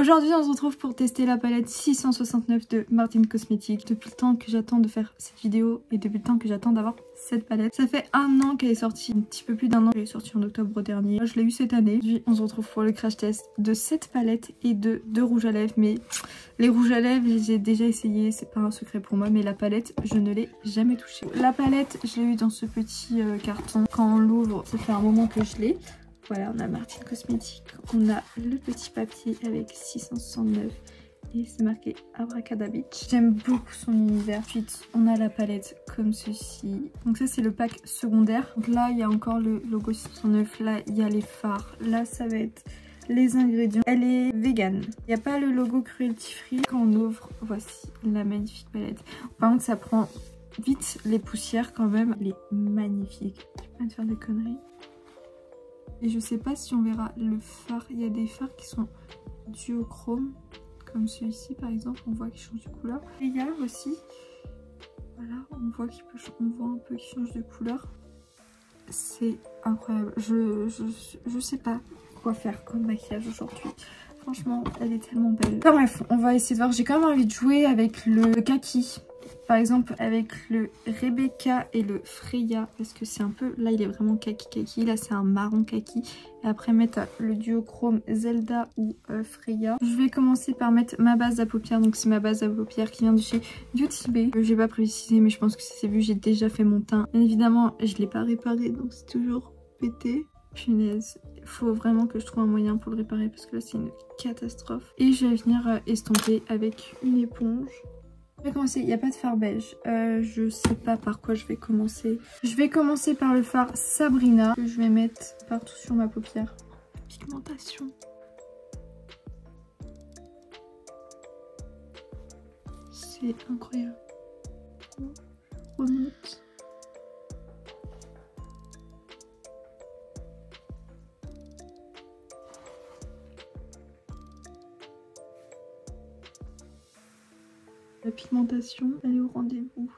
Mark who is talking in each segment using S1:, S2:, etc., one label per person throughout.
S1: Aujourd'hui on se retrouve pour tester la palette 669 de Martin Cosmetics. Depuis le temps que j'attends de faire cette vidéo et depuis le temps que j'attends d'avoir cette palette. Ça fait un an qu'elle est sortie, un petit peu plus d'un an. Elle est sortie en octobre dernier. Je l'ai eu cette année. Aujourd'hui on se retrouve pour le crash test de cette palette et de deux rouges à lèvres. Mais les rouges à lèvres j'ai déjà essayé, c'est pas un secret pour moi. Mais la palette je ne l'ai jamais touchée. La palette je l'ai eu dans ce petit carton. Quand on l'ouvre ça fait un moment que je l'ai. Voilà, on a Martin Cosmetics, on a le petit papier avec 669 et c'est marqué Abracadabitch. J'aime beaucoup son univers. Ensuite, on a la palette comme ceci. Donc ça, c'est le pack secondaire. Donc là, il y a encore le logo 609. Là, il y a les fards. Là, ça va être les ingrédients. Elle est vegan. Il n'y a pas le logo cruelty free. Quand on ouvre, voici la magnifique palette. Par contre, ça prend vite les poussières quand même. Elle est magnifique. Je vais pas te faire des conneries. Et je sais pas si on verra le fard. Il y a des fards qui sont duochrome. Comme celui-ci par exemple. On voit qu'il change de couleur. Et il y a aussi. Voilà, on voit un peu qu'il change de couleur. C'est incroyable. Je sais pas quoi faire comme maquillage aujourd'hui. Franchement, elle est tellement belle. Enfin bref, on va essayer de voir. J'ai quand même envie de jouer avec le kaki. Par exemple avec le Rebecca et le Freya. Parce que c'est un peu... Là il est vraiment kaki. Là c'est un marron kaki. Et après mettre le duochrome Zelda ou Freya. Je vais commencer par mettre ma base à paupières. Donc c'est ma base à paupières qui vient de chez Beauty Bay. J'ai pas précisé mais je pense que c'est vu. J'ai déjà fait mon teint. Bien évidemment je l'ai pas réparé. Donc c'est toujours pété. Punaise. Il faut vraiment que je trouve un moyen pour le réparer. Parce que là c'est une catastrophe. Et je vais venir estomper avec une éponge. Je vais commencer, il n'y a pas de fard beige, je sais pas par quoi je vais commencer. Je vais commencer par le fard Sabrina que je vais mettre partout sur ma paupière. Pigmentation. C'est incroyable. On remonte. La pigmentation, elle est au rendez-vous.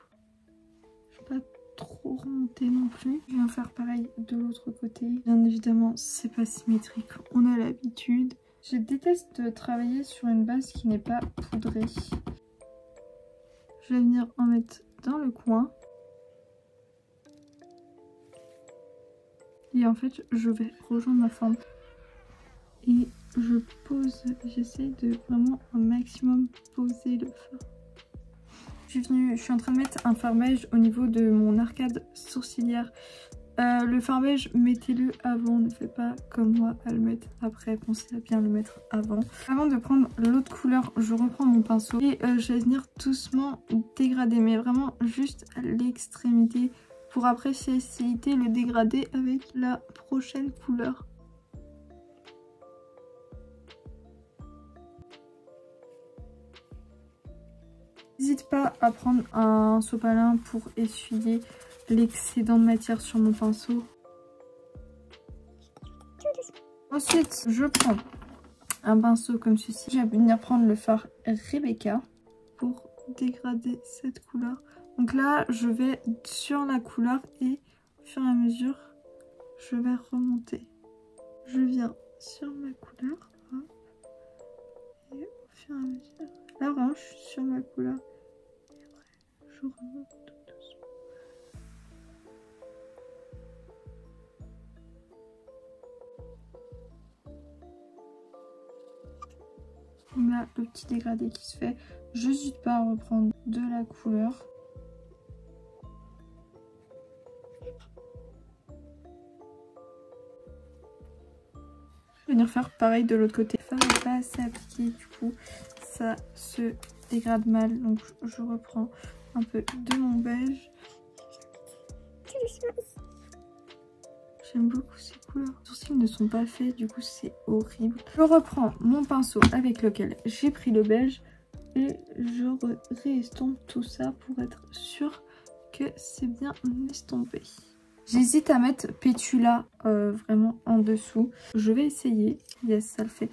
S1: Je vais pas trop remonter non plus. Je viens faire pareil de l'autre côté. Bien évidemment, c'est pas symétrique. On a l'habitude. Je déteste travailler sur une base qui n'est pas poudrée. Je vais venir en mettre dans le coin. Et en fait, je vais rejoindre ma forme. Et je pose. J'essaye de vraiment un maximum poser le fard. Je suis en train de mettre un fard beige au niveau de mon arcade sourcilière. Le fard beige, mettez-le avant, ne faites pas comme moi à le mettre après, pensez à bien le mettre avant. Avant de prendre l'autre couleur, je reprends mon pinceau et je vais venir doucement dégrader, mais vraiment juste à l'extrémité pour après faciliter le dégradé avec la prochaine couleur. N'hésite pas à prendre un sopalin pour essuyer l'excédent de matière sur mon pinceau. Ensuite, je prends un pinceau comme ceci. Je vais venir prendre le fard Rebecca pour dégrader cette couleur. Donc là, je vais sur la couleur et au fur et à mesure, je vais remonter. Je viens sur ma couleur. Hop, et au fur et à mesure, là vraiment, je suis sur ma couleur. Et après, je remonte tout doucement. On a le petit dégradé qui se fait. Je n'hésite pas à reprendre de la couleur. Je vais venir faire pareil de l'autre côté. Le fard n'est pas assez appliqué, du coup ça se dégrade mal. Donc je reprends un peu de mon beige. J'aime beaucoup ces couleurs. Les sourcils ne sont pas faits, du coup c'est horrible. Je reprends mon pinceau avec lequel j'ai pris le beige et je réestompe tout ça pour être sûre que c'est bien estompé. J'hésite à mettre Pétula vraiment en dessous. Je vais essayer. Yes, ça le fait.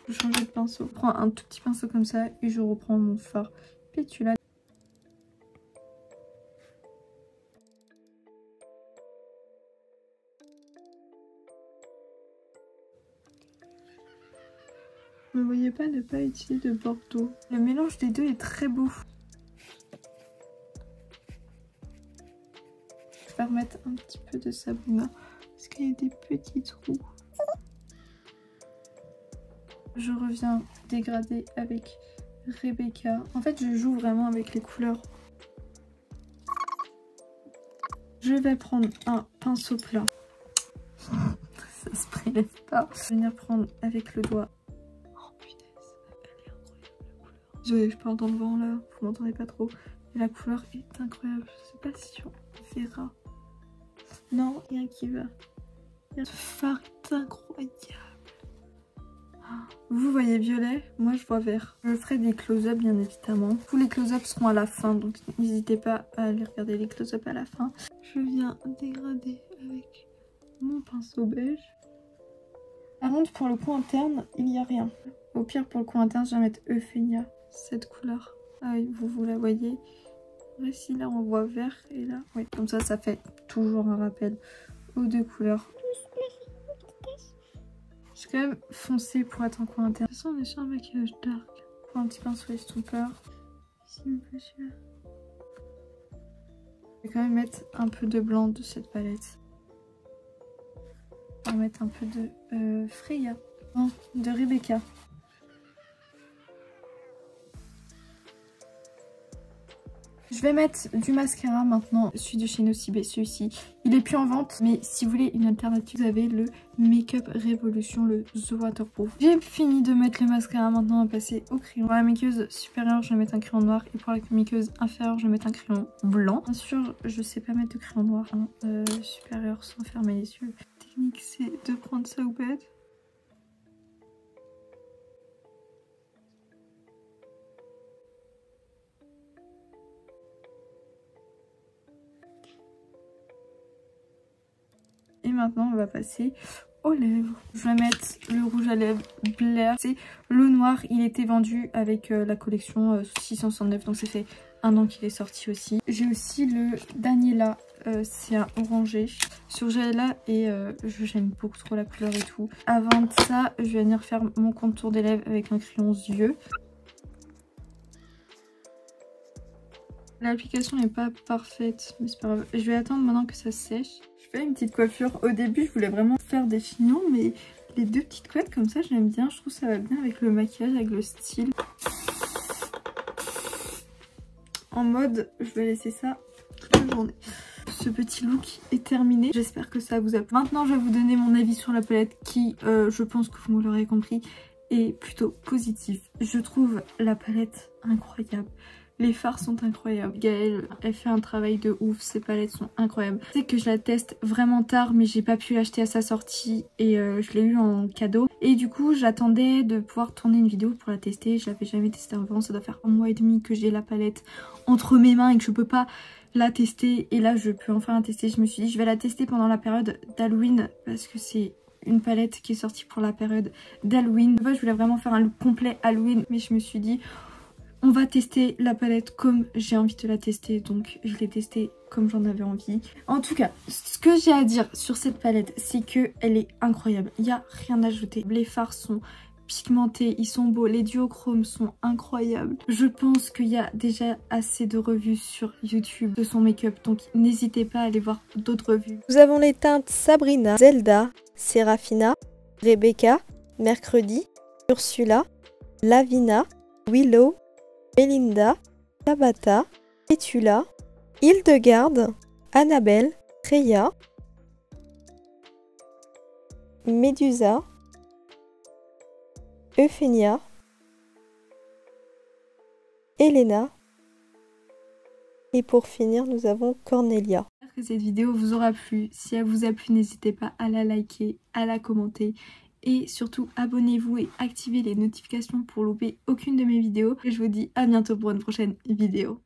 S1: Je change de pinceau. Je prends un tout petit pinceau comme ça et je reprends mon fard Pétula. Je me voyais pas ne pas utiliser de Bordeaux. Le mélange des deux est très beau. Je vais remettre un petit peu de Sabrina parce qu'il y a des petits trous. Je reviens dégrader avec Rebecca. En fait, je joue vraiment avec les couleurs. Je vais prendre un pinceau plat. Ça se prélève pas. Je vais venir prendre avec le doigt. Oh punaise, elle est incroyable la couleur. Je parle dans le vent là, vous m'entendez pas trop. Mais la couleur est incroyable. Je sais pas si on verra. Non, rien qui va. Ce fard est incroyable. Vous voyez violet, moi je vois vert. Je ferai des close-up bien évidemment. Tous les close-up seront à la fin, donc n'hésitez pas à aller regarder les close-up à la fin. Je viens dégrader avec mon pinceau beige. Par contre pour le coin interne, il n'y a rien. Au pire pour le coin interne, je vais mettre Euphénia, cette couleur. Ah oui, vous la voyez. Ici là on voit vert et là, oui, comme ça fait toujours un rappel aux deux couleurs. Je suis quand même foncée pour être en coin interne. De toute façon, on est sur un maquillage dark. Pour un petit pinceau estompeur. Ici, un peu celui-là. Je vais quand même mettre un peu de blanc de cette palette. On va mettre un peu de Freya. Non, de Rebecca. Je vais mettre du mascara maintenant, celui de chez Nocibé, celui-ci. Il est plus en vente, mais si vous voulez une alternative, vous avez le Make Up Revolution, le The Waterproof. J'ai fini de mettre le mascara, maintenant on va passer au crayon. Pour la maquilleuse supérieure, je vais mettre un crayon noir et pour la maquilleuse inférieure, je vais mettre un crayon blanc. Bien sûr, je sais pas mettre de crayon noir supérieur sans fermer les yeux. La technique, c'est de prendre ça au bed. Et maintenant on va passer aux lèvres. Je vais mettre le rouge à lèvres Blair. C'est le noir, il était vendu avec la collection 669, donc ça fait un an qu'il est sorti aussi. J'ai aussi le Daniela, c'est un orangé sur Jaella et j'aime beaucoup trop la couleur et tout. Avant de ça, je vais venir faire mon contour des lèvres avec un crayon yeux. L'application n'est pas parfaite, mais c'est pas grave. Je vais attendre maintenant que ça sèche. Je fais une petite coiffure. Au début, je voulais vraiment faire des chignons, mais les deux petites couettes comme ça, j'aime bien. Je trouve que ça va bien avec le maquillage, avec le style. En mode, je vais laisser ça toute la journée. Ce petit look est terminé. J'espère que ça vous a plu. Maintenant, je vais vous donner mon avis sur la palette qui, je pense que vous l'aurez compris, est plutôt positif. Je trouve la palette incroyable. Les fards sont incroyables. Gaëlle, elle fait un travail de ouf. Ces palettes sont incroyables. Je sais que je la teste vraiment tard, mais j'ai pas pu l'acheter à sa sortie et je l'ai eu en cadeau. Et du coup, j'attendais de pouvoir tourner une vidéo pour la tester. Je l'avais jamais testée avant. Ça doit faire 1 mois et demi que j'ai la palette entre mes mains et que je peux pas la tester. Et là, je peux enfin la tester. Je me suis dit, je vais la tester pendant la période d'Halloween parce que c'est une palette qui est sortie pour la période d'Halloween. Je voulais vraiment faire un look complet Halloween, mais je me suis dit, on va tester la palette comme j'ai envie de la tester, donc je l'ai testée comme j'en avais envie. En tout cas, ce que j'ai à dire sur cette palette, c'est qu'elle est incroyable. Il n'y a rien à ajouter. Les fards sont pigmentés, ils sont beaux, les duochromes sont incroyables. Je pense qu'il y a déjà assez de revues sur YouTube de son make-up, donc n'hésitez pas à aller voir d'autres revues.
S2: Nous avons les teintes Sabrina, Zelda, Serafina, Rebecca, Mercredi, Ursula, Lavina, Willow, Belinda, Tabata, Petula, Hildegarde, Annabelle, Freya, Medusa, Euphénia, Elena et pour finir nous avons Cornelia.
S1: J'espère que cette vidéo vous aura plu. Si elle vous a plu, n'hésitez pas à la liker, à la commenter. Et surtout, abonnez-vous et activez les notifications pour louper aucune de mes vidéos. Et je vous dis à bientôt pour une prochaine vidéo.